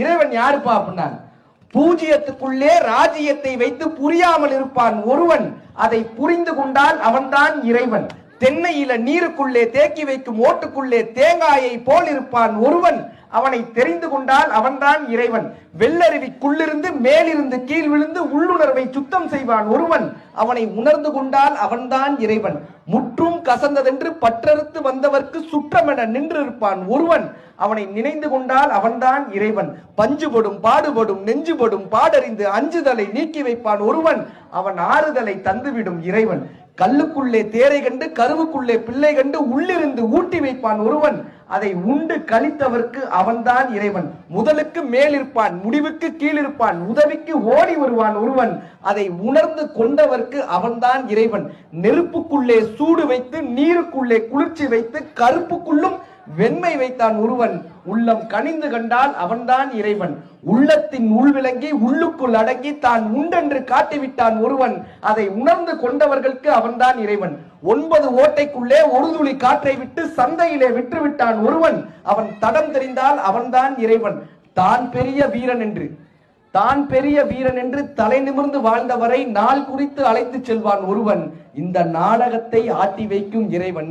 இறைவன் யாருப்பா அப்படின்னா, பூஜ்ஜியத்துக்குள்ளே ராஜ்யத்தை வைத்து புரியாமல் இருப்பான் ஒருவன், அதை புரிந்து கொண்டால் அவன்தான் இறைவன். தென்னையில நீருக்குள்ளே தேக்கி வைக்கும் ஓட்டுக்குள்ளே தேங்காயை போல் இருப்பான் ஒருவன், அவனை தெரிந்து கொண்டால் அவன்தான் இறைவன். வெள்ளருவிக்குள்ளிருந்து மேலிருந்து கீழ் விழுந்து உள்ளுணர்வை சுத்தம் செய்வான் ஒருவன், அவனை உணர்ந்து கொண்டால் அவன்தான் இறைவன். முற்றும் கசந்ததென்று பற்றறுத்து வந்தவர்க்கு சுற்றமென நின்றிருப்பான் ஒருவன், அவனை நினைந்து கொண்டால் அவன்தான் இறைவன். பஞ்சுபடும் பாடுபடும் நெஞ்சுபடும் பாடறிந்து அஞ்சுதலை நீக்கி வைப்பான் ஒருவன், அவன் ஆறுதலை தந்துவிடும் இறைவன். கல்லுக்குள்ளே தேரை கண்டு கருவுக்குள்ளே பிள்ளை கண்டு உள்ளிருந்து ஊட்டி வைப்பான் ஒருவன், அதை உண்டு கழித்தவர்க்கு அவன்தான் இறைவன். முதலுக்கு மேல் இருப்பான், முடிவுக்கு கீழ் இருப்பான், உதவிக்கு ஓடி வருவான் ஒருவன், அதை உணர்ந்து கொண்டவர்க்கு அவன்தான் இறைவன். நெருப்புக்குள்ளே சூடு வைத்து நீருக்குள்ளே குளிர்ச்சி வைத்து கருப்புக்குள்ளும் வெண்மை வைத்தான் ஒருவன், உள்ளம் கனிந்து கண்டால் அவன்தான் இறைவன். உள்ளத்தின் உள்விளங்கி உள்ளுக்குள் அடங்கி தான் உண்டென்று காட்டிவிட்டான் ஒருவன், அதை உணர்ந்து கொண்டவர்களுக்கு அவன்தான் இறைவன். 9 ஓட்டைக்குள்ளே ஒரு துளி காற்றை விட்டு சந்தையிலே விட்டுவிட்டான் ஒருவன், அவன் தடம் தெரிந்தால் அவன்தான் இறைவன். தான் பெரிய வீரன் என்று தலை நிமிர்ந்து வாழ்ந்தவரை நாள் குறித்து அழைத்து செல்வான் ஒருவன், இந்த நாடகத்தை ஆட்டி வைக்கும் இறைவன்.